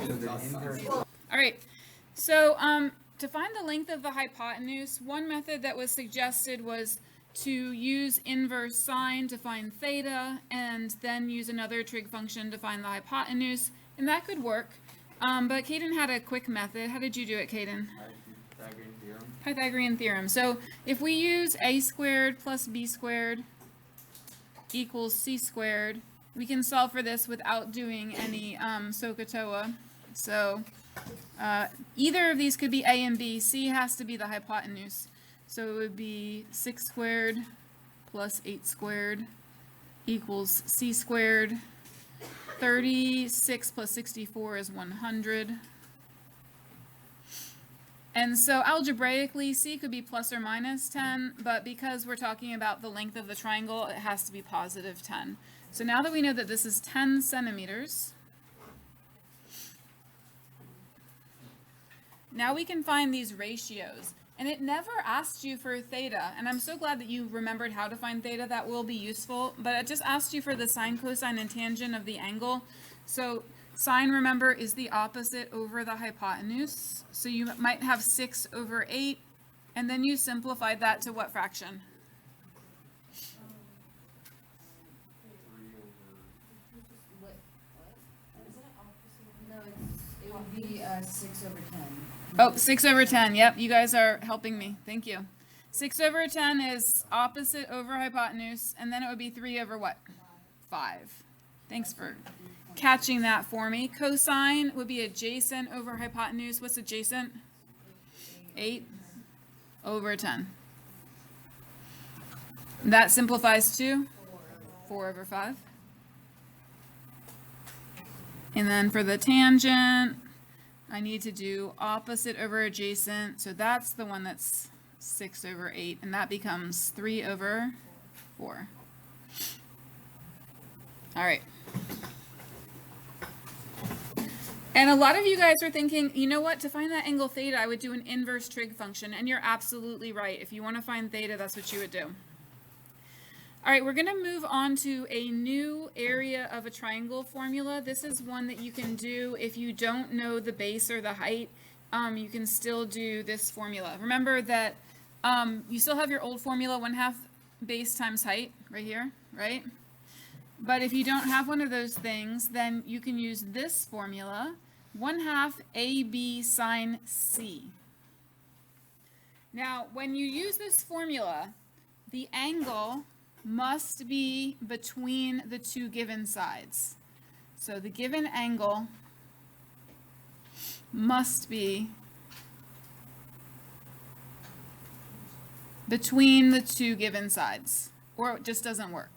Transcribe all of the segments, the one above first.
All right, so to find the length of the hypotenuse, one method that was suggested was to use inverse sine to find theta, and then use another trig function to find the hypotenuse, and that could work. But Caden had a quick method. How did you do it, Caden? Pythagorean theorem. Pythagorean theorem. So if we use a squared plus b squared equals c squared, we can solve for this without doing any SOHCAHTOA. So either of these could be a and b. C has to be the hypotenuse. So it would be 6 squared plus 8 squared equals c squared. 36 plus 64 is 100. And so algebraically, c could be plus or minus 10, but because we're talking about the length of the triangle, it has to be positive 10. So now that we know that this is 10 centimeters, now we can find these ratios. And it never asked you for theta, and I'm so glad that you remembered how to find theta. That will be useful, but it just asked you for the sine, cosine, and tangent of the angle. So sine, remember, is the opposite over the hypotenuse. So you might have 6 over 8, and then you simplified that to what fraction? It would be 6 over 10. Oh, 6 over 10. Yep, you guys are helping me. Thank you. 6 over 10 is opposite over hypotenuse, and then it would be 3 over what? 5. Thanks for catching that for me. Cosine would be adjacent over hypotenuse. What's adjacent? 8 over 10. That simplifies to 4 over 5. And then for the tangent, I need to do opposite over adjacent. So that's the one that's 6 over 8, and that becomes 3 over 4. All right. And a lot of you guys are thinking, you know what, to find that angle theta, I would do an inverse trig function, and you're absolutely right. If you want to find theta, that's what you would do. All right, we're going to move on to a new area of a triangle formula. This is one that you can do if you don't know the base or the height. You can still do this formula. Remember that you still have your old formula, 1/2 base times height, right here, right? But if you don't have one of those things, then you can use this formula, 1/2 AB sine C. Now, when you use this formula, the angle must be between the two given sides. So the given angle must be between the two given sides, or it just doesn't work.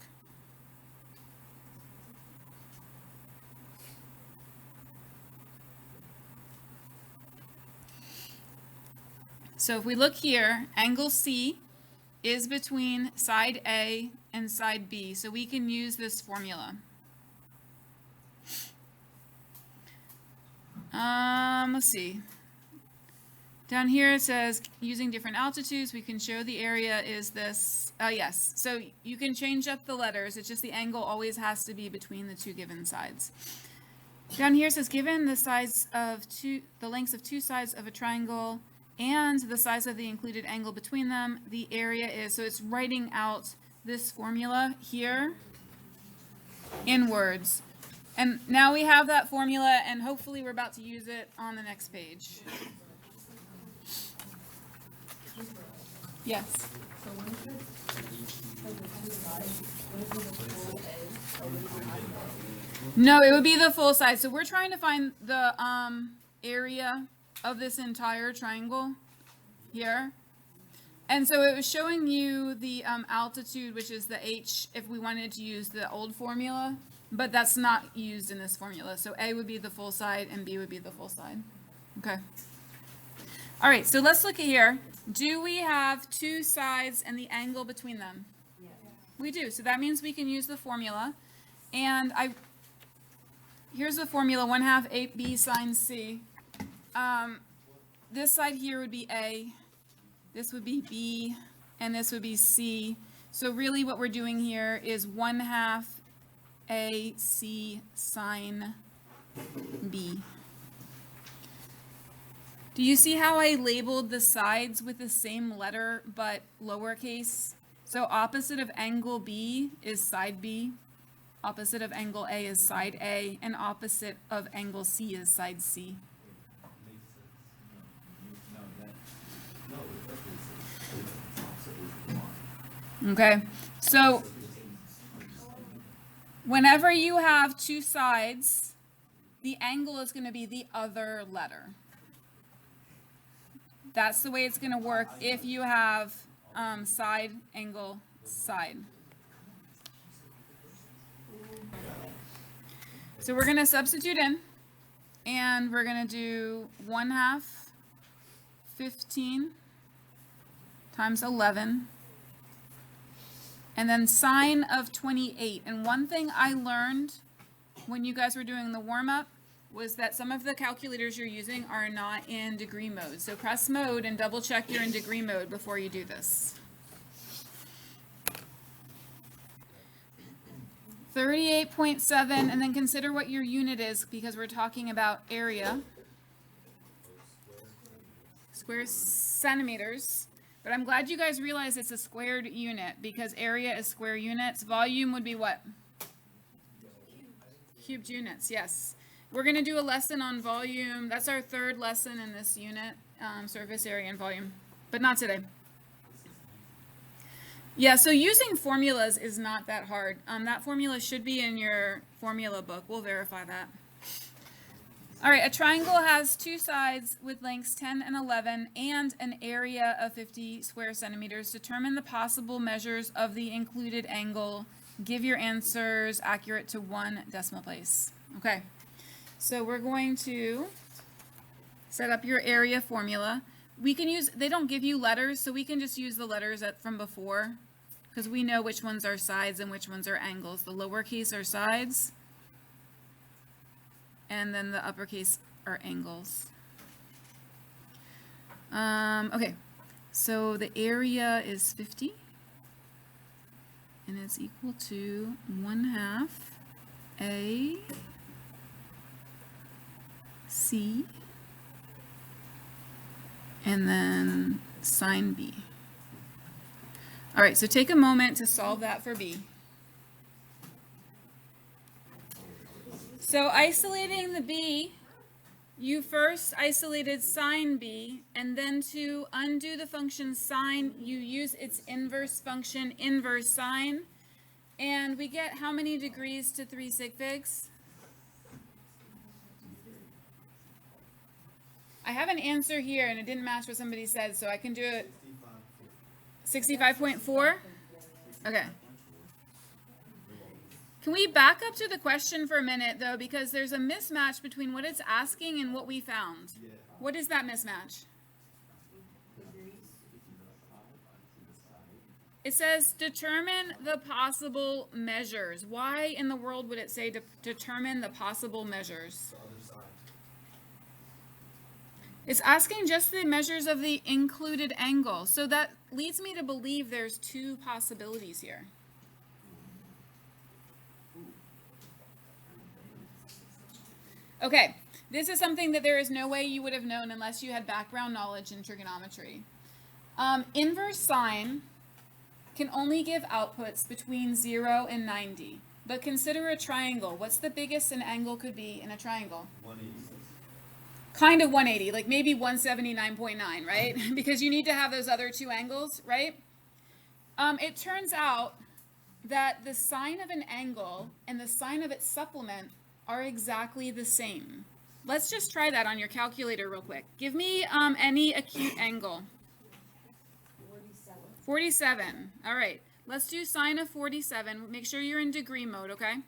So if we look here, angle C is between side A and side B, so we can use this formula. Let's see. Down here it says using different altitudes, we can show the area is this. Yes, so you can change up the letters. It's just the angle always has to be between the two given sides. Down here it says given the size of the lengths of two sides of a triangle and the size of the included angle between them, the area is, so it's writing out this formula here in words. And now we have that formula, and hopefully we're about to use it on the next page. Yes? No, it would be the full size. So we're trying to find the area of this entire triangle here. And so it was showing you the altitude, which is the h, if we wanted to use the old formula, but that's not used in this formula. So A would be the full side and B would be the full side. Okay. All right, so let's look at here. Do we have two sides and the angle between them? Yes. We do. So that means we can use the formula. And here's the formula, 1/2 AB sine C. This side here would be A, this would be B, and this would be C. So really what we're doing here is 1/2 AC sine B. Do you see how I labeled the sides with the same letter but lowercase? So opposite of angle B is side B, opposite of angle A is side A, and opposite of angle C is side C. Okay, so whenever you have two sides, the angle is going to be the other letter. That's the way it's going to work if you have side, angle, side. So we're going to substitute in, and we're going to do 1/2 15 times 11, and then sine of 28. And one thing I learned when you guys were doing the warm-up was that some of the calculators you're using are not in degree mode. So press mode and double check you're in degree mode before you do this. 38.7, and then consider what your unit is because we're talking about area. Square centimeters. But I'm glad you guys realize it's a squared unit because area is square units. Volume would be what? Cubed units, yes. We're going to do a lesson on volume. That's our third lesson in this unit, surface area and volume, but not today. Yeah, so using formulas is not that hard. That formula should be in your formula book. We'll verify that. All right, a triangle has two sides with lengths 10 and 11 and an area of 50 square centimeters. Determine the possible measures of the included angle. Give your answers accurate to 1 decimal place. Okay. So we're going to set up your area formula. We can use, they don't give you letters, so we can just use the letters from before because we know which ones are sides and which ones are angles. The lowercase are sides, and then the uppercase are angles. Okay, so the area is 50, and it's equal to 1/2 A C, and then sine B. All right, so take a moment to solve that for B. So isolating the B, you first isolated sine B, and then to undo the function sine, you use its inverse function, inverse sine, and we get how many degrees to 3 sig figs? I have an answer here, and it didn't match what somebody said, so I can do it. 65.4? Okay. Can we back up to the question for a minute, though, because there's a mismatch between what it's asking and what we found. What is that mismatch? It says determine the possible measures. Why in the world would it say determine the possible measures? It's asking just the measures of the included angle. So that leads me to believe there's two possibilities here. Okay, this is something that there is no way you would have known unless you had background knowledge in trigonometry. Inverse sine can only give outputs between 0 and 90. But consider a triangle. What's the biggest an angle could be in a triangle? 186. Kind of 180, like maybe 179.9, right? Because you need to have those other two angles, right? It turns out that the sine of an angle and the sine of its supplement are exactly the same. Let's just try that on your calculator real quick. Give me any acute angle. 47. All right. Let's do sine of 47. Make sure you're in degree mode, okay?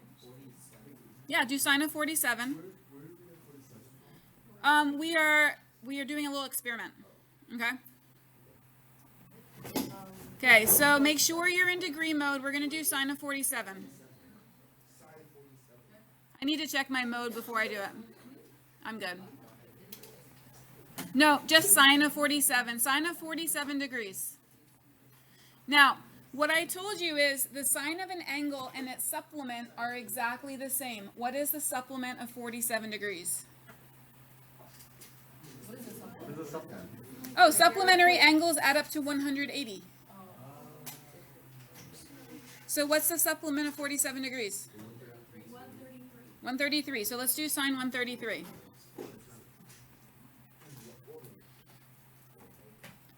Yeah, do sine of 47. We are doing a little experiment, okay? Okay, so make sure you're in degree mode. We're going to do sine of 47. I need to check my mode before I do it. I'm good. No, just sine of 47. Sine of 47 degrees. Now, what I told you is the sine of an angle and its supplement are exactly the same. What is the supplement of 47 degrees? the supplement? Oh, supplementary angles add up to 180. So what's the supplement of 47 degrees? 133. So let's do sine 133.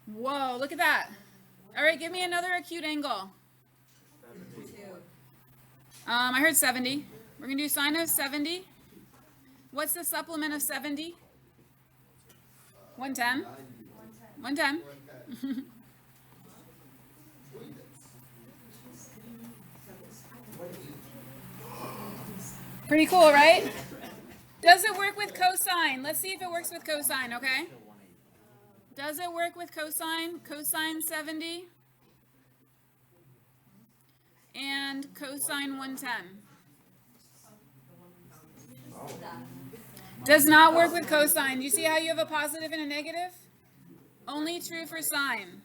Whoa, look at that. All right, give me another acute angle. I heard 70. We're going to do sine of 70. What's the supplement of 70? 110. 110. Pretty cool, right? Does it work with cosine? Let's see if it works with cosine, okay? Does it work with cosine? Cosine 70 and cosine 110. Does not work with cosine. Do you see how you have a positive and a negative? Only true for sine.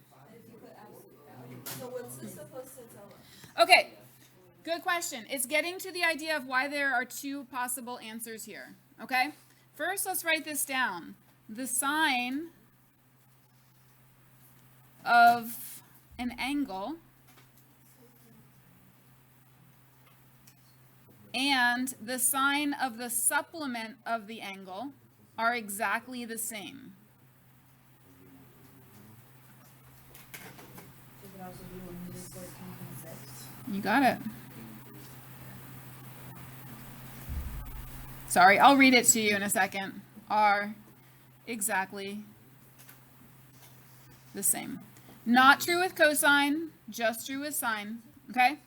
So what's this supposed to tell us? Okay, good question. It's getting to the idea of why there are two possible answers here, okay? First, let's write this down. The sine of an angle and the sine of the supplement of the angle are exactly the same. You could also do 114.6. You got it. Sorry, I'll read it to you in a second. Are exactly the same. Not true with cosine, just true with sine, okay?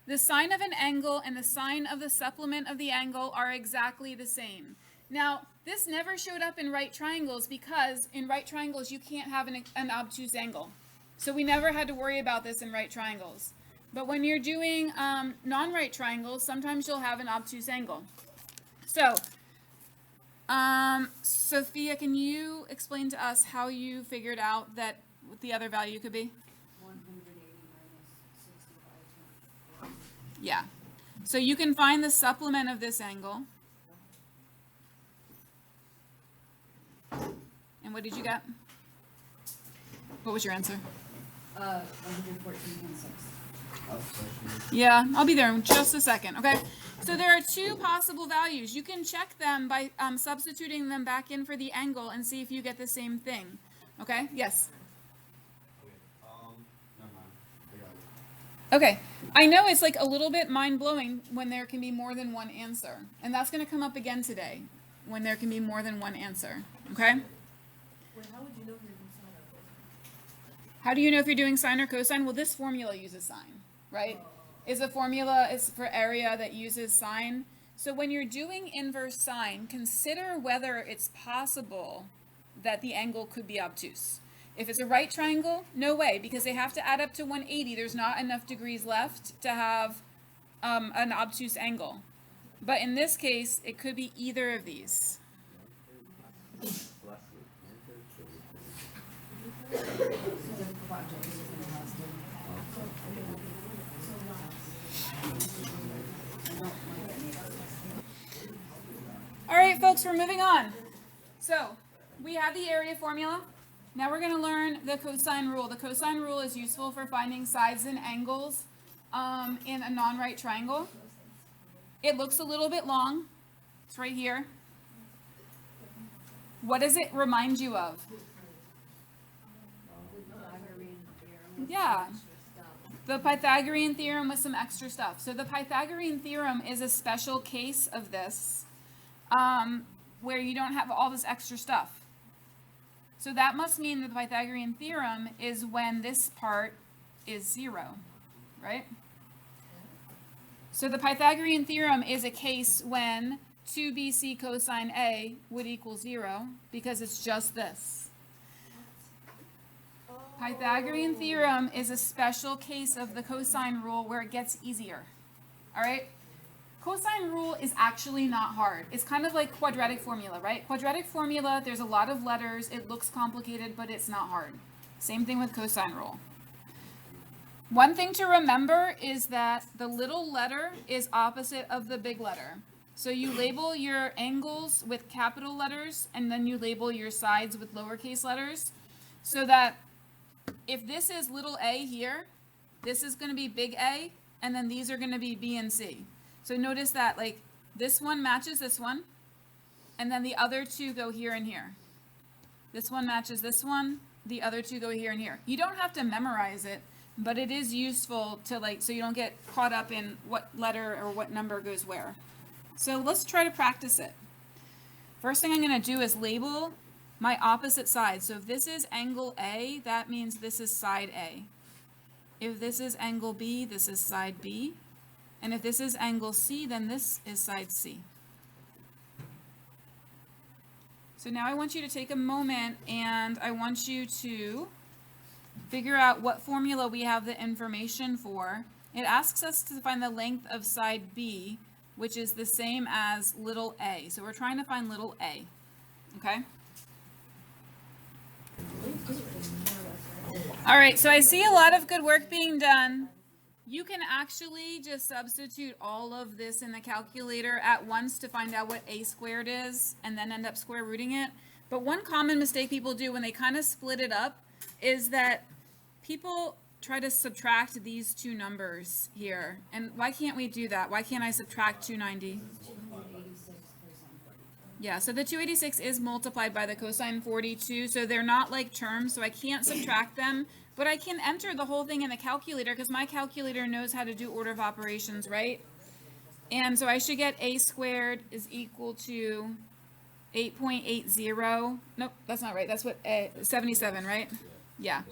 The sine of an angle and the sine of the supplement of the angle are exactly the same. Now, this never showed up in right triangles because in right triangles you can't have an obtuse angle. So we never had to worry about this in right triangles. But when you're doing non-right triangles, sometimes you'll have an obtuse angle. So, Sophia, can you explain to us how you figured out that what the other value could be? 180 minus 65. Yeah. So you can find the supplement of this angle. And what did you get? What was your answer? 114.6. Yeah, I'll be there in just a second, okay? So there are two possible values. You can check them by substituting them back in for the angle and see if you get the same thing. Okay? Yes? Never mind. I got it. Okay. I know it's like a little bit mind-blowing when there can be more than one answer. And that's going to come up again today, when there can be more than one answer. Okay? Wait, how would you know if you're doing sine or cosine? How do you know if you're doing sine or cosine? Well, this formula uses sine, right? Is a formula is for area that uses sine. So when you're doing inverse sine, consider whether it's possible that the angle could be obtuse. If it's a right triangle, no way, because they have to add up to 180. There's not enough degrees left to have an obtuse angle. But in this case, it could be either of these. All right, folks, we're moving on. So we have the area formula. Now we're going to learn the cosine rule. The cosine rule is useful for finding sides and angles in a non-right triangle. It looks a little bit long. It's right here. What does it remind you of? Yeah, the Pythagorean theorem with some extra stuff. So the Pythagorean theorem is a special case of this where you don't have all this extra stuff. So that must mean that the Pythagorean theorem is when this part is 0, right? So the Pythagorean theorem is a case when 2bc cosine A would equal 0 because it's just this. Pythagorean theorem is a special case of the cosine rule where it gets easier. All right? Cosine rule is actually not hard. It's kind of like quadratic formula, right? Quadratic formula, there's a lot of letters. It looks complicated, but it's not hard. Same thing with cosine rule. One thing to remember is that the little letter is opposite of the big letter. So you label your angles with capital letters, and then you label your sides with lowercase letters, so that if this is little a here, this is going to be big A, and then these are going to be B and C. So notice that, like, this one matches this one, and then the other two go here and here. This one matches this one, the other two go here and here. You don't have to memorize it, but it is useful to, like, so you don't get caught up in what letter or what number goes where. So let's try to practice it. First thing I'm going to do is label my opposite side. So if this is angle A, that means this is side A. If this is angle B, this is side B. And if this is angle C, then this is side C. So now I want you to take a moment and I want you to figure out what formula we have the information for. It asks us to find the length of side B, which is the same as little a. So we're trying to find little a, okay? All right, so I see a lot of good work being done. You can actually just substitute all of this in the calculator at once to find out what a squared is and then end up square rooting it. But one common mistake people do when they kind of split it up is that people try to subtract these two numbers here. And why can't we do that? Why can't I subtract 290? Yeah, so the 286 is multiplied by the cosine 42, so they're not like terms, so I can't subtract them, but I can enter the whole thing in the calculator because my calculator knows how to do order of operations, right? And so I should get a squared is equal to 8.80. Nope, that's not right. That's what 77, right? Yeah.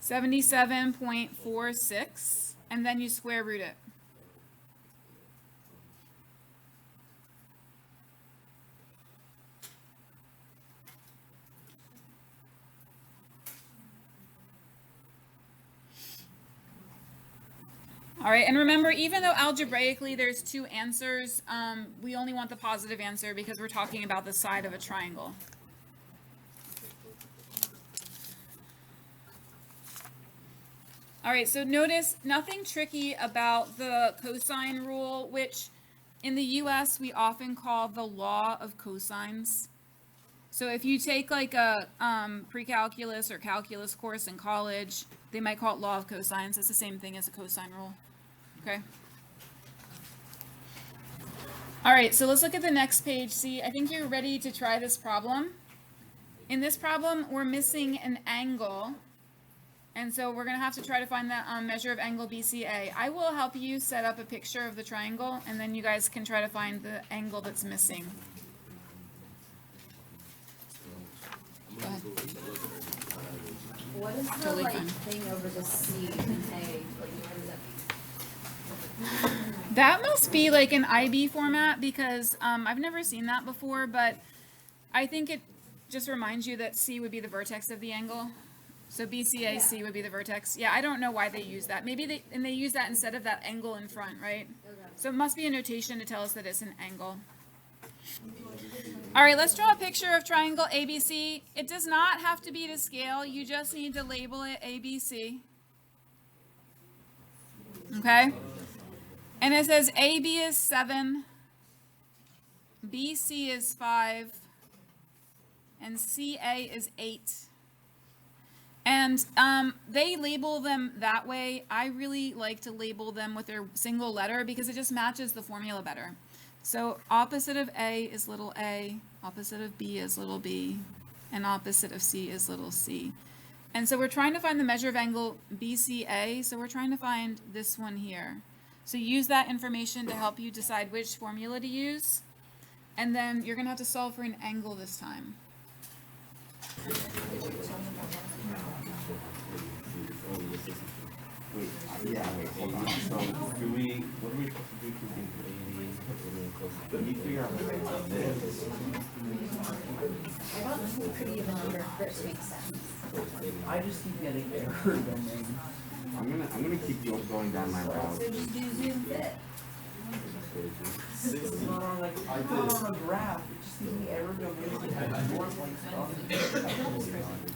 77.46, and then you square root it. All right, and remember, even though algebraically there's two answers, we only want the positive answer because we're talking about the side of a triangle. All right, so notice nothing tricky about the cosine rule, which in the US we often call the law of cosines. So if you take like a pre-calculus or calculus course in college, they might call it law of cosines. It's the same thing as a cosine rule. Okay. All right, so let's look at the next page. See, I think you're ready to try this problem. In this problem, we're missing an angle. And so we're going to have to try to find the measure of angle BCA. I will help you set up a picture of the triangle, and then you guys can try to find the angle that's missing. Go ahead. What is the Totally like fine. thing over the C and A? Like what does that mean? That must be like an IB format because I've never seen that before, but I think it just reminds you that C would be the vertex of the angle. So BCA, C would be the vertex. Yeah, I don't know why they use that. Maybe they use that instead of that angle in front, right? Okay. So it must be a notation to tell us that it's an angle. All right, let's draw a picture of triangle ABC. It does not have to be to scale. You just need to label it ABC. Okay? And it says AB is 7, BC is 5, and CA is 8. And they label them that way. I really like to label them with their single letter because it just matches the formula better. So opposite of A is little a, opposite of B is little b, and opposite of C is little c. And so we're trying to find the measure of angle BCA, so we're trying to find this one here. So use that information to help you decide which formula to use. And then you're going to have to solve for an angle this time. Yeah, wait, hold on. So, what are we supposed to do to can you figure out what this? I don't think we could even under for it to make sense. I just keep getting error domain. I'm gonna keep going down my route. So just do zoom fit. It's not on like I put it on a graph. It just gives me error domain.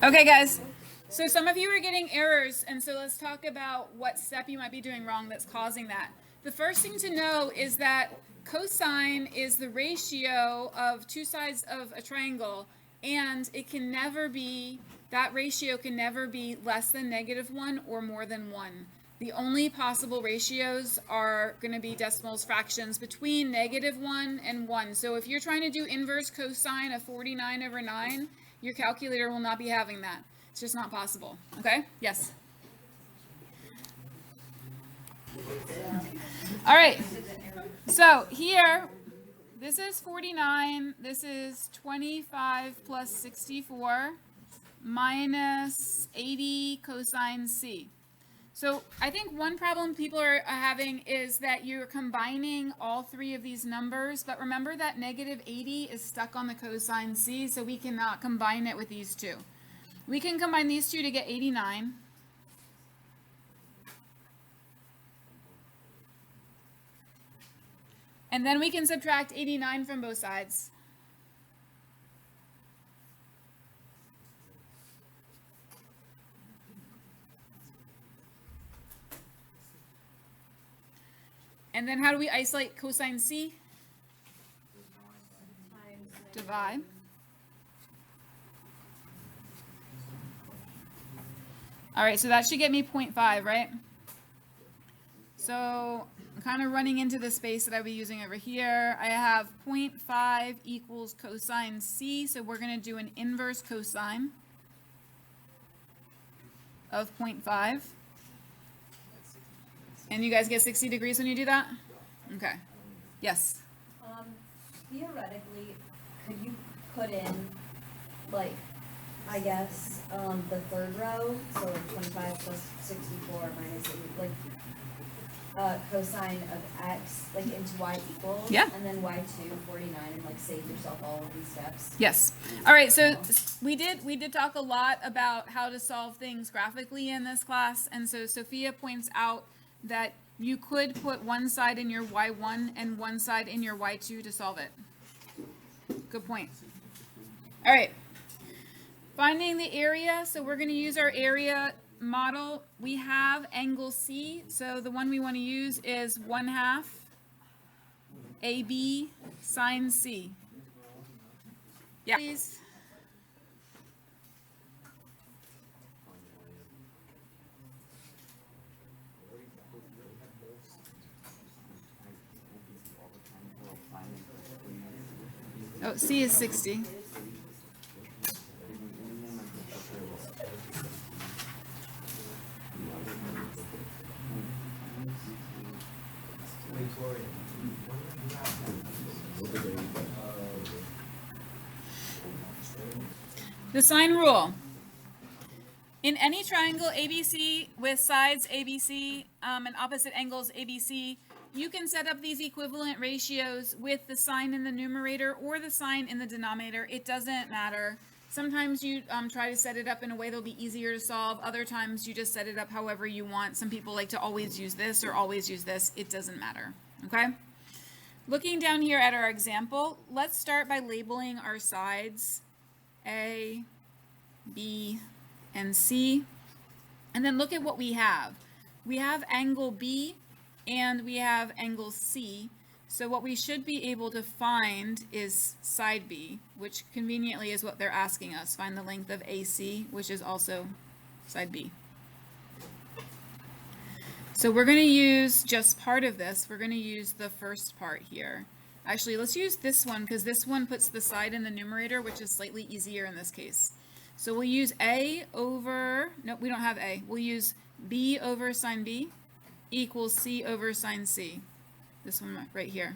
Okay, guys. So some of you are getting errors, and so let's talk about what step you might be doing wrong that's causing that. The first thing to know is that cosine is the ratio of two sides of a triangle, and it can never be, that ratio can never be less than -1 or more than 1. The only possible ratios are going to be decimals, fractions between -1 and 1. So if you're trying to do inverse cosine of 49/9, your calculator will not be having that. It's just not possible. Okay? Yes? All right. So here, this is 49. This is 25 plus 64 minus 80 cosine C. So I think one problem people are having is that you're combining all three of these numbers, but remember that -80 is stuck on the cosine C, so we cannot combine it with these two. We can combine these two to get 89. And then we can subtract 89 from both sides. And then how do we isolate cosine C? Divide. All right, so that should get me 0.5, right? So I'm kind of running into the space that I'll be using over here. I have 0.5 equals cosine C, so we're going to do an inverse cosine of 0.5. And you guys get 60 degrees when you do that? Okay. Yes? Theoretically, could you put in, like, I guess, the third row, so like 25 plus 64 minus 80, like, cosine of x, like, into y equals? Yeah. And then y2, 49, and, like, save yourself all of these steps? Yes. All right, so we did talk a lot about how to solve things graphically in this class, and so Sophia points out that you could put one side in your y1 and one side in your y2 to solve it. Good point. All right. Finding the area, so we're going to use our area model. We have angle C, so the one we want to use is 1/2 AB sine C. Yeah, please. Oh, C is 60. The sine rule. In any triangle ABC with sides ABC and opposite angles ABC, you can set up these equivalent ratios with the sign in the numerator or the sign in the denominator. It doesn't matter. Sometimes you try to set it up in a way that'll be easier to solve. Other times you just set it up however you want. Some people like to always use this or always use this. It doesn't matter. Okay? Looking down here at our example, let's start by labeling our sides A, B, and C. And then look at what we have. We have angle B and we have angle C. So what we should be able to find is side B, which conveniently is what they're asking us. Find the length of AC, which is also side B. So we're going to use just part of this. We're going to use the first part here. Actually, let's use this one because this one puts the side in the numerator, which is slightly easier in this case. So we'll use A over, no, we don't have A. We'll use B over sine B equals C over sine C. This one right here.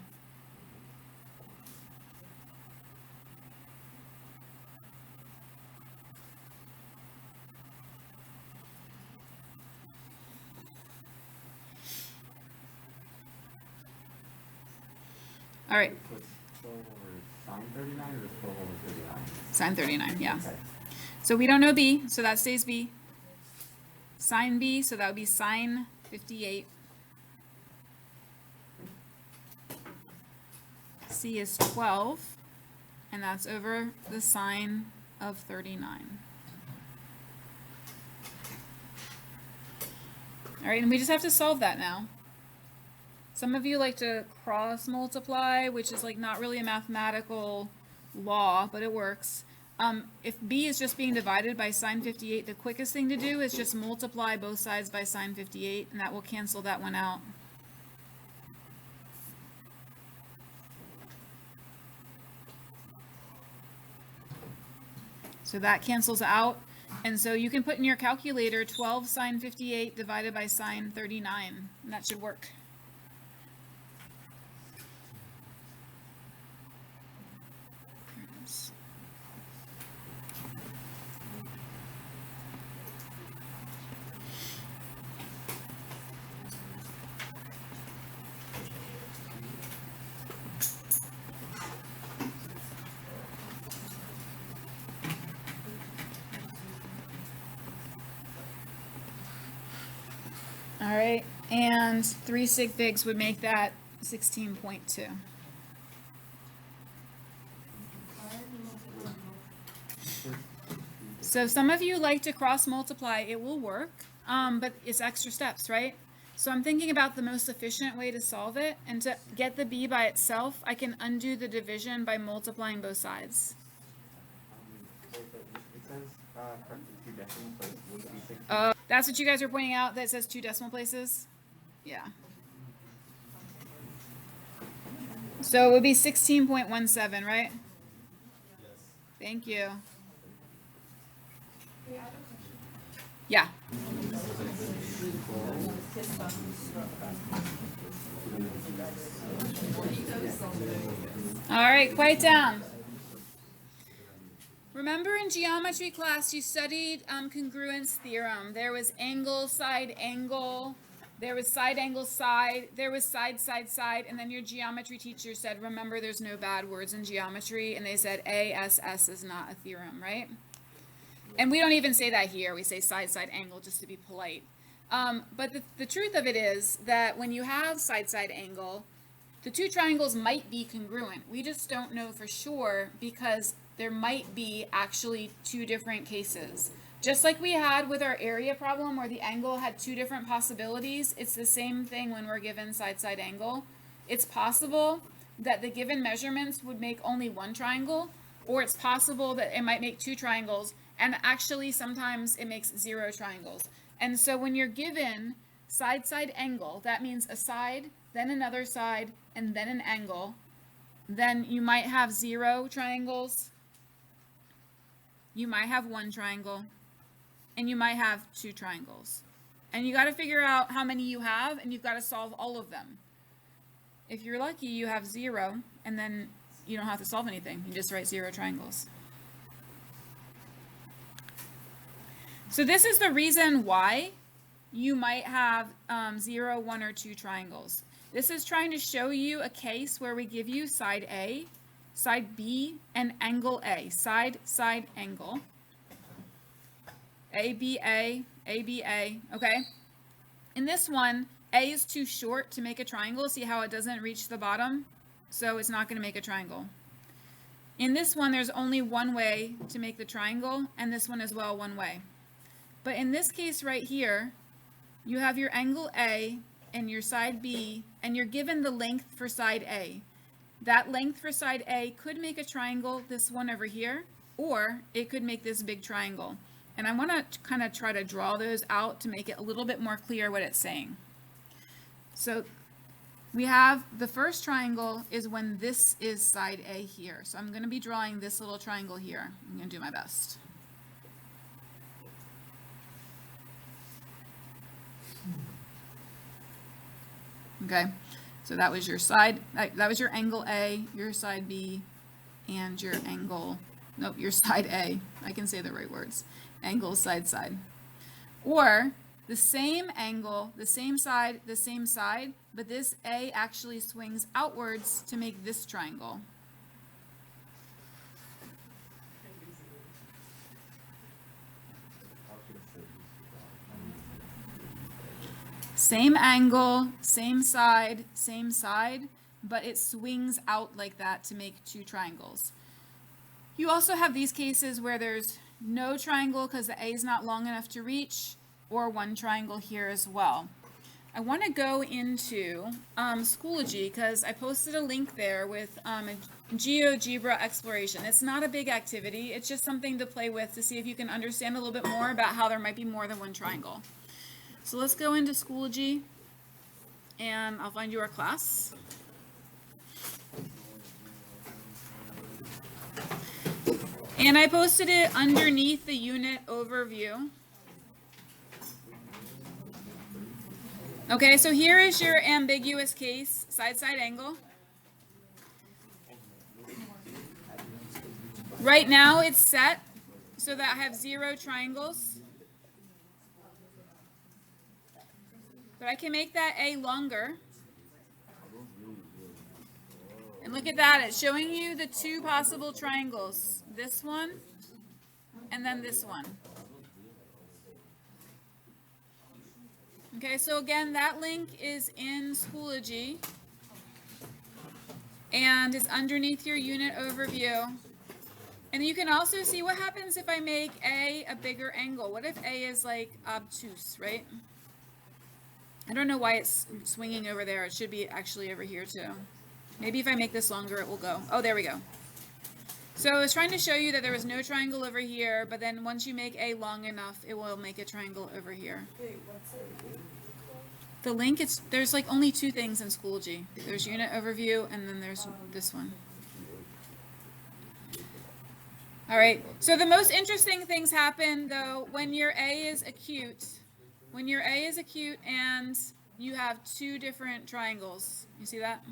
All right. Sine 39 or just 12 over 39? Sine 39, yeah. Okay. So we don't know B, so that stays B. Sine B, so that would be sine 58. C is 12, and that's over the sine of 39. All right, and we just have to solve that now. Some of you like to cross multiply, which is like not really a mathematical law, but it works. If b is just being divided by sine 58, the quickest thing to do is just multiply both sides by sine 58, and that will cancel that one out. So that cancels out. And so you can put in your calculator 12 sine 58 divided by sine 39, and that should work. All right, and 3 sig figs would make that 16.2. So some of you like to cross multiply. It will work, but it's extra steps, right? So I'm thinking about the most efficient way to solve it, and to get the b by itself, I can undo the division by multiplying both sides. It says, correctly 2 decimal places, would it be 16? That's what you guys are pointing out, that it says 2 decimal places? Yeah. So it would be 16.17, right? Yes. Thank you. Yeah. All right, quiet down. Remember in geometry class you studied congruence theorem. There was angle, side, angle. There was side, angle, side. There was side, side, side. And then your geometry teacher said, remember there's no bad words in geometry. And they said ASS is not a theorem, right? And we don't even say that here. We say side, side, angle just to be polite. But the truth of it is that when you have side, side, angle, the two triangles might be congruent. We just don't know for sure because there might be actually 2 different cases. Just like we had with our area problem where the angle had 2 different possibilities, it's the same thing when we're given side, side, angle. It's possible that the given measurements would make only 1 triangle, or it's possible that it might make 2 triangles, and actually sometimes it makes 0 triangles. And so when you're given side, side, angle, that means a side, then another side, and then an angle, then you might have 0 triangles, you might have 1 triangle, and you might have 2 triangles. And you got to figure out how many you have, and you've got to solve all of them. If you're lucky, you have 0, and then you don't have to solve anything. You just write 0 triangles. So this is the reason why you might have 0, 1, or 2 triangles. This is trying to show you a case where we give you side A, side B, and angle A. Side, side, angle. ABA, ABA, okay? In this one, A is too short to make a triangle. See how it doesn't reach the bottom? So it's not going to make a triangle. In this one, there's only one way to make the triangle, and this one as well, one way. But in this case right here, you have your angle A and your side B, and you're given the length for side A. That length for side A could make a triangle, this one over here, or it could make this big triangle. And I want to kind of try to draw those out to make it a little bit more clear what it's saying. So we have the first triangle is when this is side A here. So I'm going to be drawing this little triangle here. I'm going to do my best. Okay, so that was your side, that was your angle A, your side B, and your angle, nope, your side A. I can say the right words. Angle, side, side. Or the same angle, the same side, but this A actually swings outwards to make this triangle. Same angle, same side, but it swings out like that to make 2 triangles. You also have these cases where there's no triangle because the A is not long enough to reach, or 1 triangle here as well. I want to go into Schoology because I posted a link there with a GeoGebra exploration. It's not a big activity. It's just something to play with to see if you can understand a little bit more about how there might be more than one triangle. So let's go into Schoology and I'll find you our class. And I posted it underneath the unit overview. Okay, so here is your ambiguous case, side-side angle. Right now it's set so that I have 0 triangles. But I can make that A longer. And look at that, it's showing you the 2 possible triangles. This one, and then this one. Okay, so again, that link is in Schoology, and it's underneath your unit overview. And you can also see what happens if I make A a bigger angle. What if A is like obtuse, right? I don't know why it's swinging over there. It should be actually over here too. Maybe if I make this longer, it will go. Oh, there we go. So I was trying to show you that there was no triangle over here, but then once you make A long enough, it will make a triangle over here. Wait, what's it? The link, there's like only 2 things in Schoology. There's unit overview, and then there's this one. All right, so the most interesting things happen though when your A is acute. When your A is acute and you have 2 different triangles. You see that?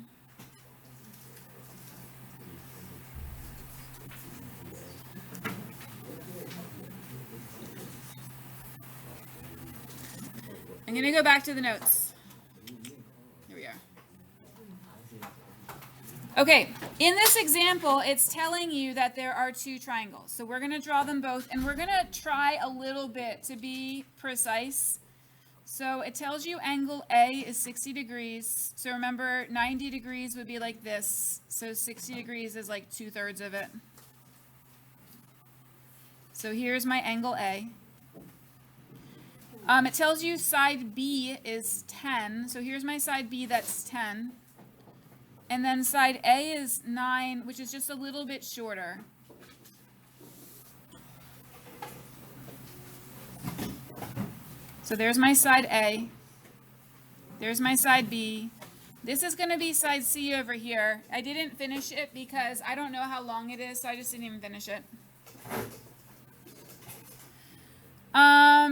I'm going to go back to the notes. Here we are. Okay, in this example, it's telling you that there are 2 triangles. So we're going to draw them both, and we're going to try a little bit to be precise. So it tells you angle A is 60 degrees. So remember, 90 degrees would be like this. So 60 degrees is like 2/3 of it. So here's my angle A. It tells you side B is 10. So here's my side B, that's 10. And then side A is 9, which is just a little bit shorter. So there's my side A. There's my side B. This is going to be side C over here. I didn't finish it because I don't know how long it is, so I just didn't even finish it.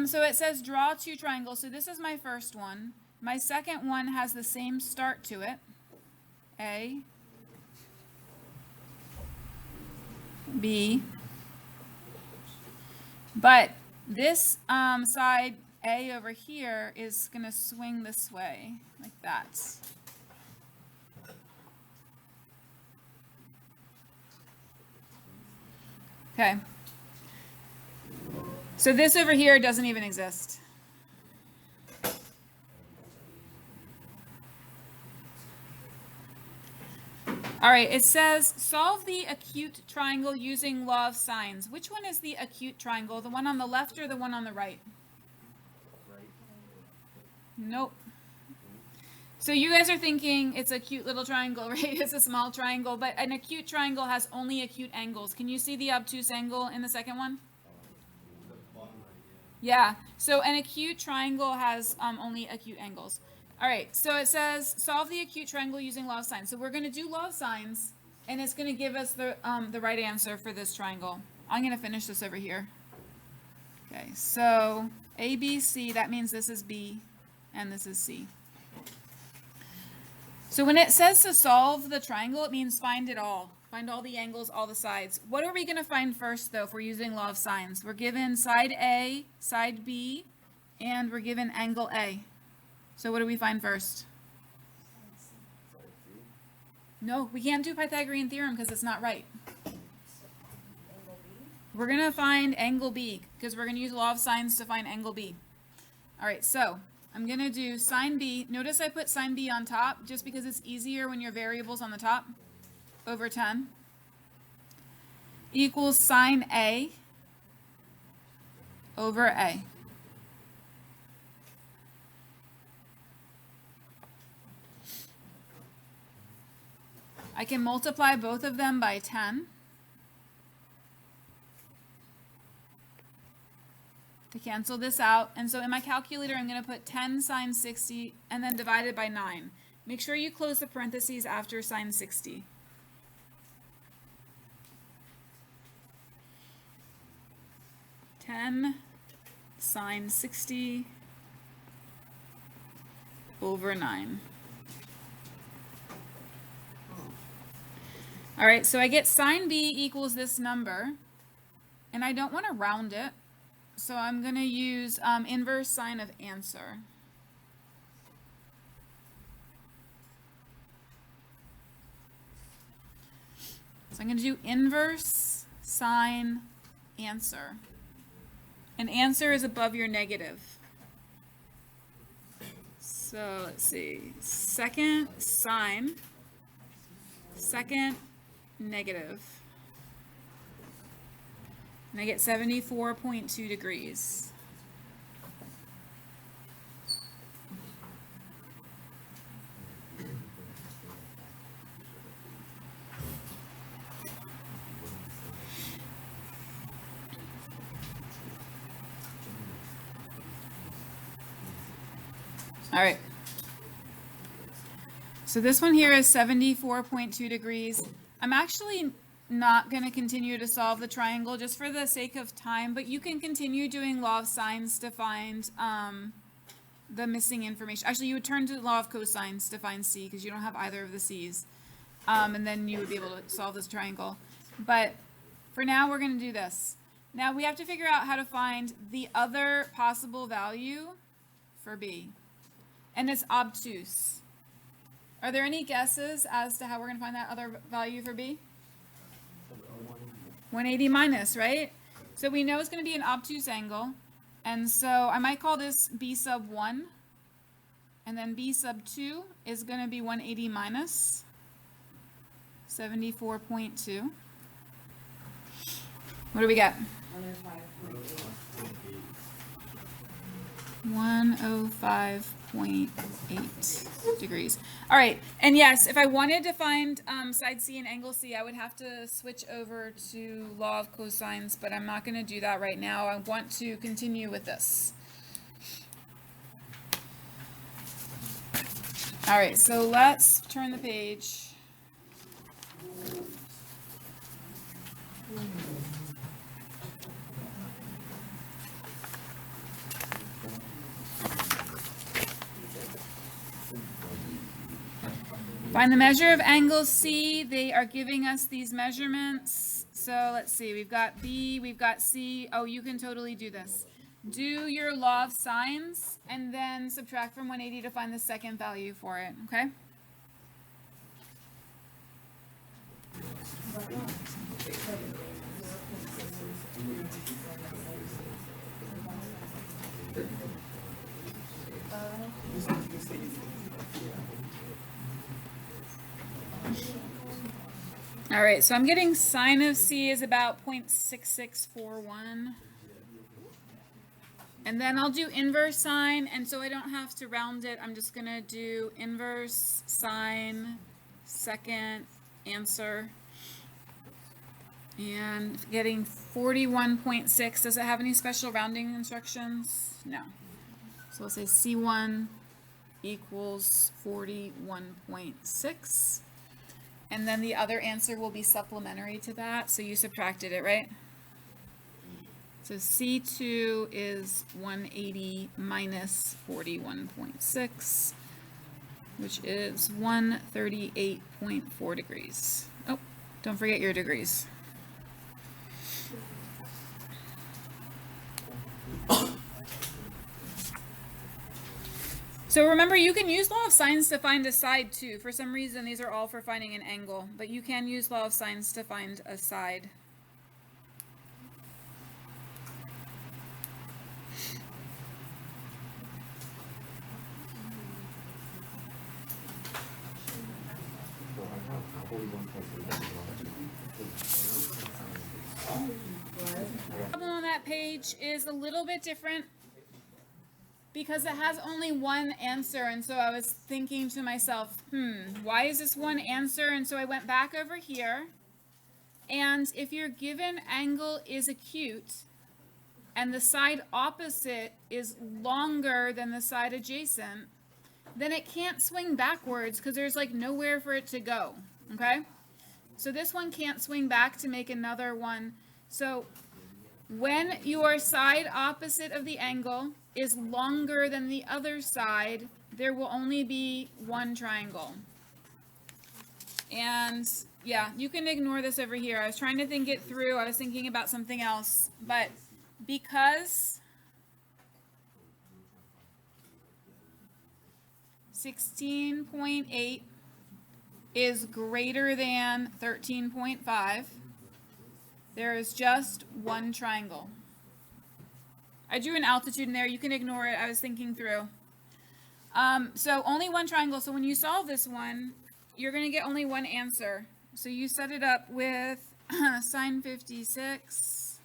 So it says draw 2 triangles. So this is my first one. My second one has the same start to it. A, B, but this side A over here is going to swing this way, like that. Okay. So this over here doesn't even exist. All right, it says solve the acute triangle using law of sines. Which one is the acute triangle? The one on the left or the one on the right? Right. Nope. So you guys are thinking it's a cute little triangle, right? It's a small triangle, but an acute triangle has only acute angles. Can you see the obtuse angle in the second one? Yeah, so an acute triangle has only acute angles. All right, so it says solve the acute triangle using law of sines. So we're going to do law of sines, and it's going to give us the right answer for this triangle. I'm going to finish this over here. Okay, so A, B, C, that means this is B, and this is C. So when it says to solve the triangle, it means find it all. Find all the angles, all the sides. What are we going to find first, though, if we're using law of sines? We're given side A, side B, and we're given angle A. So what do we find first? No, we can't do Pythagorean theorem because it's not right. We're going to find angle B because we're going to use law of sines to find angle B. All right, so I'm going to do sine B. Notice I put sine B on top just because it's easier when your variable's on the top. Over 10 equals sine A over A. I can multiply both of them by 10 to cancel this out. And so in my calculator, I'm going to put 10 sine 60 and then divide it by 9. Make sure you close the parentheses after sine 60. Sine 60 over 9. All right, so I get sine b equals this number, and I don't want to round it, so I'm going to use inverse sine of answer. So I'm going to do inverse sine answer. And answer is above your negative. So let's see, second sine, second negative. And I get 74.2 degrees. All right. So this one here is 74.2 degrees. I'm actually not going to continue to solve the triangle just for the sake of time, but you can continue doing law of sines to find the missing information. Actually, you would turn to the law of cosines to find c because you don't have either of the c's. And then you would be able to solve this triangle. But for now, we're going to do this. Now we have to figure out how to find the other possible value for b. And it's obtuse. Are there any guesses as to how we're going to find that other value for b? 180 minus, right? So we know it's going to be an obtuse angle. And so I might call this b sub 1. And then b sub 2 is going to be 180 minus 74.2. What do we get? 105.8 degrees. All right, and yes, if I wanted to find side C and angle C, I would have to switch over to law of cosines, but I'm not going to do that right now. I want to continue with this. All right, so let's turn the page. Find the measure of angle C. They are giving us these measurements. So let's see, we've got B, we've got C. Oh, you can totally do this. Do your law of sines and then subtract from 180 to find the second value for it, okay? All right, so I'm getting sine of C is about 0.6641. And then I'll do inverse sine, and so I don't have to round it. I'm just going to do inverse sine, second answer. And getting 41.6. Does it have any special rounding instructions? No. So we'll say C1 equals 41.6. And then the other answer will be supplementary to that. So you subtracted it, right? So C2 is 180 minus 41.6, which is 138.4 degrees. Oh, don't forget your degrees. So remember, you can use law of sines to find a side too. For some reason, these are all for finding an angle, but you can use law of sines to find a side. The problem on that page is a little bit different. Because it has only one answer, and so I was thinking to myself, why is this one answer? And so I went back over here, and if your given angle is acute, and the side opposite is longer than the side adjacent, then it can't swing backwards because there's like nowhere for it to go, okay? So this one can't swing back to make another one. So when your side opposite of the angle is longer than the other side, there will only be one triangle. And yeah, you can ignore this over here. I was trying to think it through. I was thinking about something else, but because 16.8 is greater than 13.5, there is just one triangle. I drew an altitude in there. You can ignore it. I was thinking through. So only one triangle. So when you solve this one, you're going to get only one answer. So you set it up with sine 56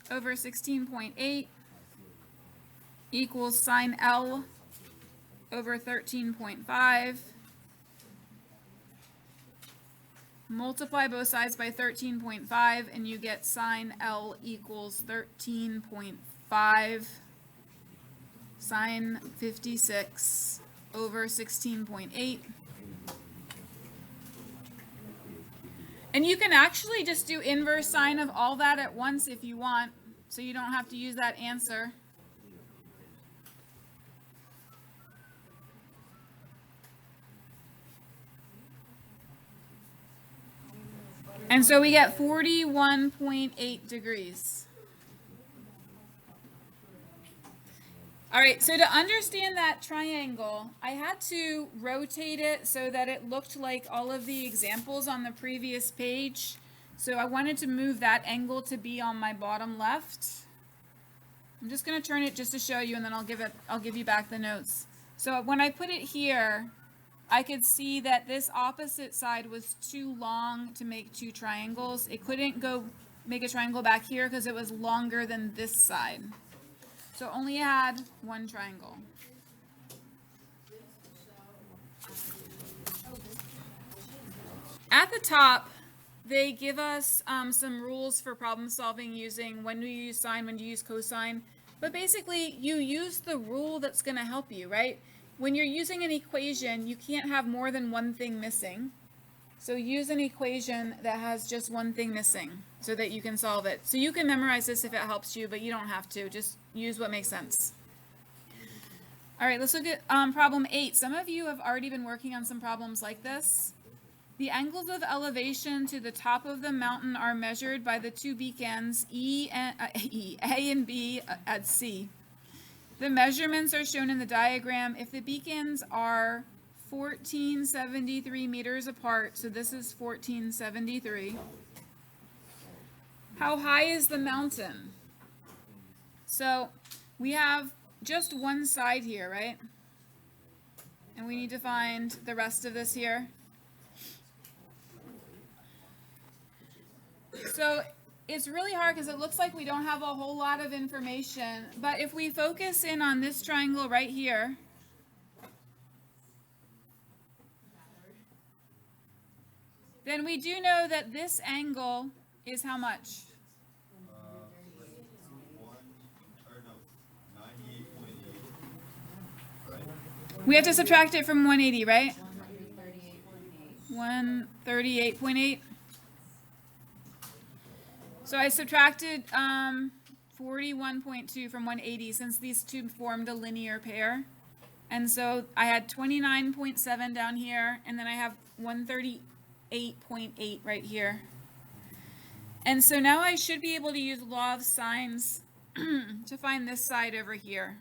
over 16.8 equals sine L over 13.5. Multiply both sides by 13.5 and you get sine L equals 13.5 sine 56 over 16.8. And you can actually just do inverse sine of all that at once if you want, so you don't have to use that answer. And so we get 41.8 degrees. All right, so to understand that triangle, I had to rotate it so that it looked like all of the examples on the previous page. So I wanted to move that angle to be on my bottom left. I'm just going to turn it just to show you, and then I'll give you back the notes. So when I put it here, I could see that this opposite side was too long to make two triangles. It couldn't go make a triangle back here because it was longer than this side. So only had one triangle. At the top, they give us some rules for problem solving using when do you use sine, when do you use cosine. But basically, you use the rule that's going to help you, right? When you're using an equation, you can't have more than one thing missing. So use an equation that has just one thing missing so that you can solve it. So you can memorize this if it helps you, but you don't have to. Just use what makes sense. All right, let's look at problem 8. Some of you have already been working on some problems like this. The angles of elevation to the top of the mountain are measured by the two beacons A and B at C. The measurements are shown in the diagram. If the beacons are 1473 meters apart, so this is 1473. How high is the mountain? So we have just one side here, right? And we need to find the rest of this here. So it's really hard because it looks like we don't have a whole lot of information, but if we focus in on this triangle right here, then we do know that this angle is how much? 98.8, right? We have to subtract it from 180, right? 138.8. So I subtracted 41.2 from 180 since these two formed a linear pair. And so I had 29.7 down here, and then I have 138.8 right here. And so now I should be able to use law of sines to find this side over here.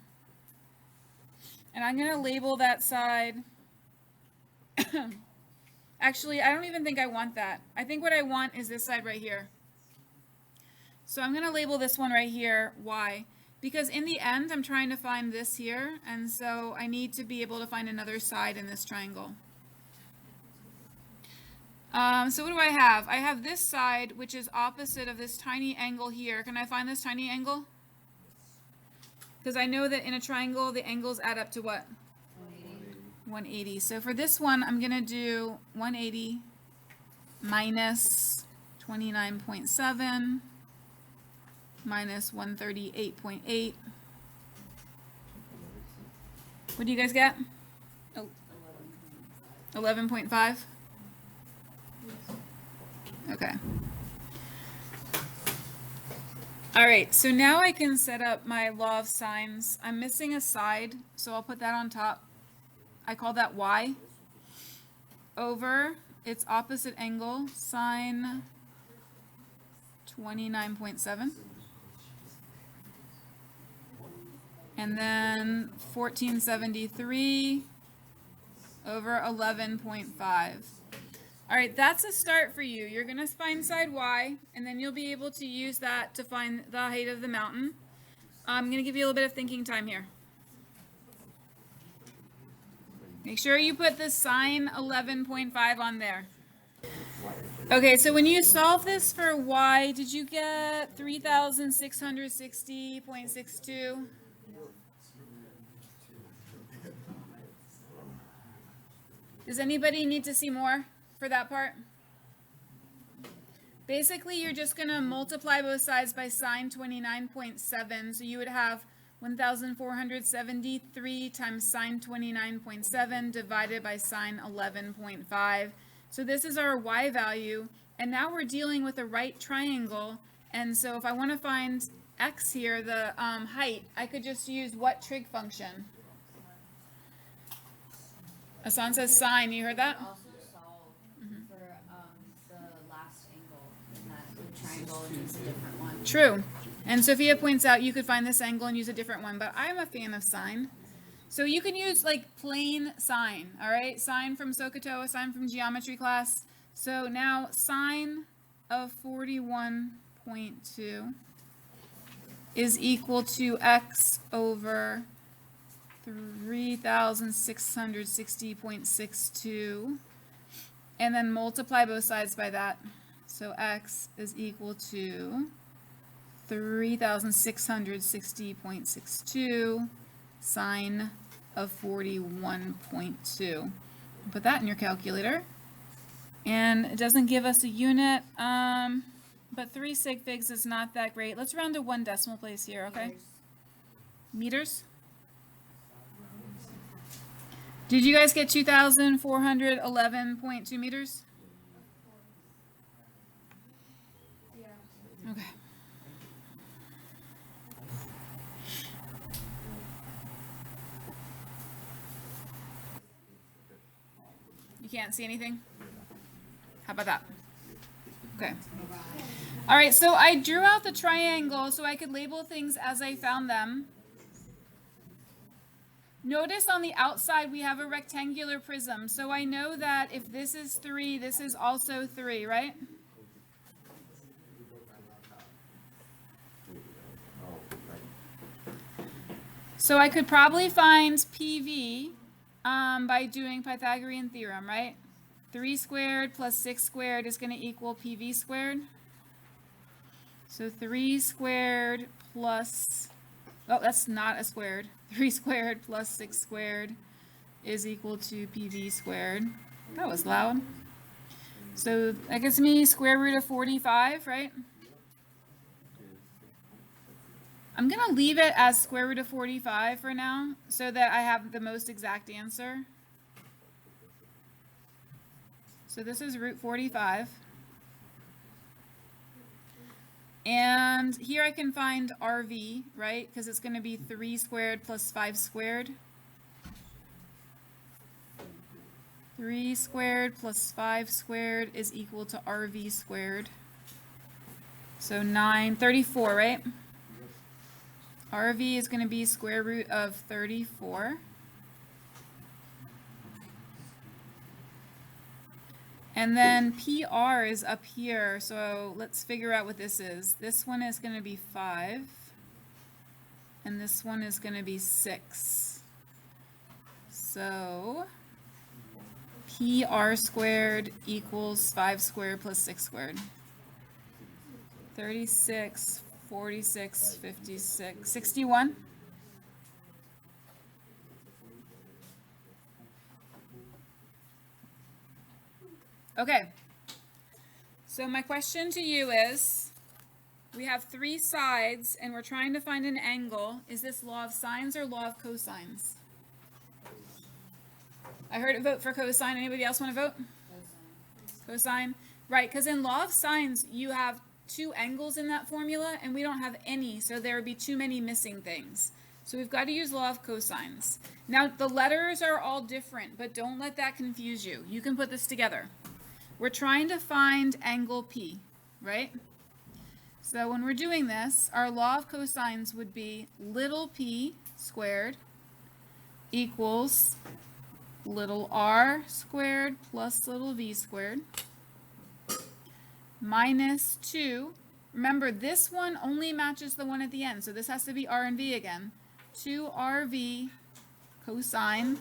And I'm going to label that side. Actually, I don't even think I want that. I think what I want is this side right here. So I'm going to label this one right here Y, because in the end I'm trying to find this here, and so I need to be able to find another side in this triangle. So what do I have? I have this side, which is opposite of this tiny angle here. Can I find this tiny angle? Because I know that in a triangle, the angles add up to what? 180. So for this one, I'm going to do 180 minus 29.7 minus 138.8. What do you guys get? Oh, 11.5? Okay. All right, so now I can set up my law of sines. I'm missing a side, so I'll put that on top. I call that y over its opposite angle, sine 29.7. And then 1473 over 11.5. All right, that's a start for you. You're going to find side y, and then you'll be able to use that to find the height of the mountain. I'm going to give you a little bit of thinking time here. Make sure you put the sine 11.5 on there. Okay, so when you solve this for y, did you get 3,660.62? Does anybody need to see more for that part? Basically, you're just going to multiply both sides by sine 29.7. So you would have 1,473 times sine 29.7 divided by sine 11.5. So this is our y value. And now we're dealing with a right triangle. And so if I want to find x here, the height, I could just use what trig function? Asan says sine. You heard that? Also solve for the last angle in that triangle and use a different one. True. And Sophia points out you could find this angle and use a different one, but I'm a fan of sine. So you can use like plain sine, all right? Sine from SOHCAHTOA, sine from geometry class. So now sine of 41.2 is equal to x over 3,660.62, and then multiply both sides by that. So x is equal to 3,660.62 sine of 41.2. Put that in your calculator. And it doesn't give us a unit, but 3 sig figs is not that great. Let's round to 1 decimal place here, okay? Meters? Did you guys get 2,411.2 meters? Yeah. Okay. You can't see anything? How about that? Okay. All right, so I drew out the triangle so I could label things as I found them. Notice on the outside we have a rectangular prism, so I know that if this is 3, this is also 3, right? So I could probably find PV by doing Pythagorean theorem, right? 3 squared plus 6 squared is going to equal PV squared. So 3 squared plus, oh, that's not a squared. 3 squared plus 6 squared is equal to PV squared. That was loud. So that gives me square root of 45, right? I'm going to leave it as square root of 45 for now so that I have the most exact answer. So this is root 45. And here I can find RV, right? Because it's going to be 3 squared plus 5 squared. 3 squared plus 5 squared is equal to RV squared. So 34, right? RV is going to be square root of 34. And then PR is up here, so let's figure out what this is. This one is going to be 5, and this one is going to be 6. So PR squared equals 5 squared plus 6 squared. 36, 46, 56, 61. Okay. So my question to you is, we have three sides and we're trying to find an angle. Is this law of sines or law of cosines? I heard a vote for cosine. Anybody else want to vote? Cosine. Right, because in law of sines, you have two angles in that formula, and we don't have any, so there would be too many missing things. So we've got to use law of cosines. Now, the letters are all different, but don't let that confuse you. You can put this together. We're trying to find angle P, right? So when we're doing this, our law of cosines would be little p squared equals little r squared plus little v squared minus 2. Remember, this one only matches the one at the end, so this has to be r and v again. 2rv cosine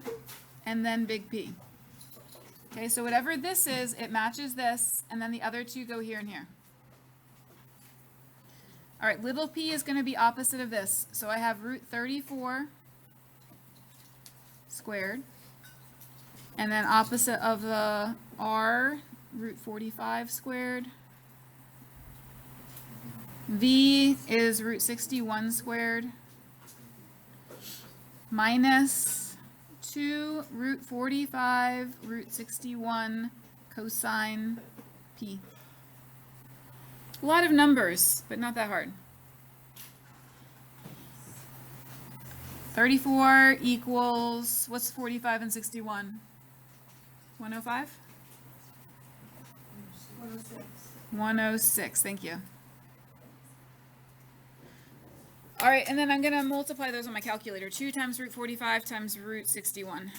and then big P. Okay, so whatever this is, it matches this, and then the other two go here and here. All right, little p is going to be opposite of this, so I have root 34 squared, and then opposite of the r, root 45 squared. V is root 61 squared minus 2 root 45 root 61 cosine P. A lot of numbers, but not that hard. 34 equals, what's 45 and 61? 105? 106. 106, thank you. All right, and then I'm going to multiply those on my calculator. 2 times root 45 times root 61.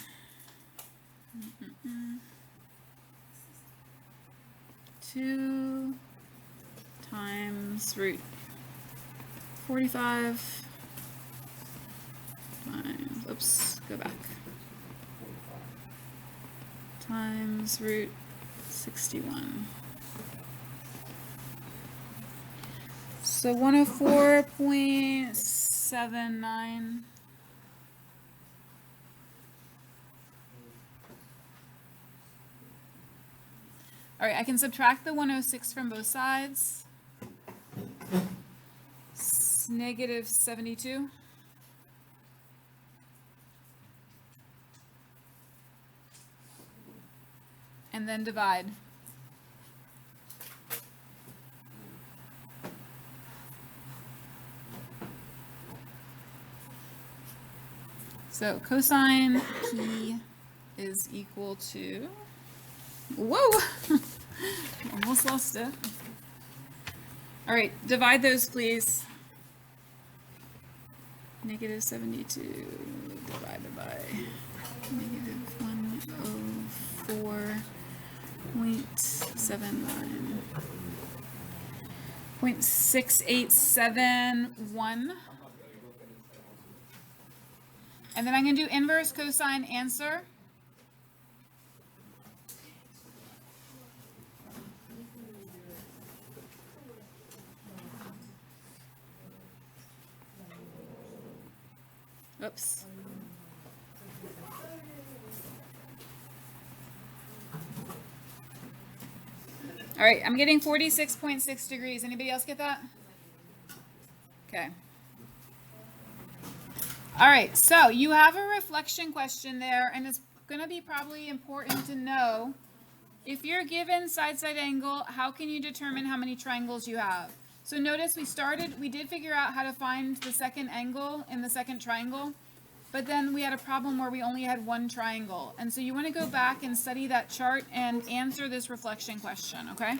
2 times root 45 times, oops, go back. Times root 61. So 104.79. All right, I can subtract the 106 from both sides. It's negative 72. And then divide. So cosine P is equal to, whoa, almost lost it. All right, divide those, please. Negative 72 divided by negative 104.79. 0.6871. And then I'm going to do inverse cosine answer. Oops. All right, I'm getting 46.6 degrees. Anybody else get that? Okay. All right, so you have a reflection question there, and it's going to be probably important to know, if you're given side-side angle, how can you determine how many triangles you have? So notice we did figure out how to find the second angle in the second triangle, but then we had a problem where we only had one triangle. And so you want to go back and study that chart and answer this reflection question, okay?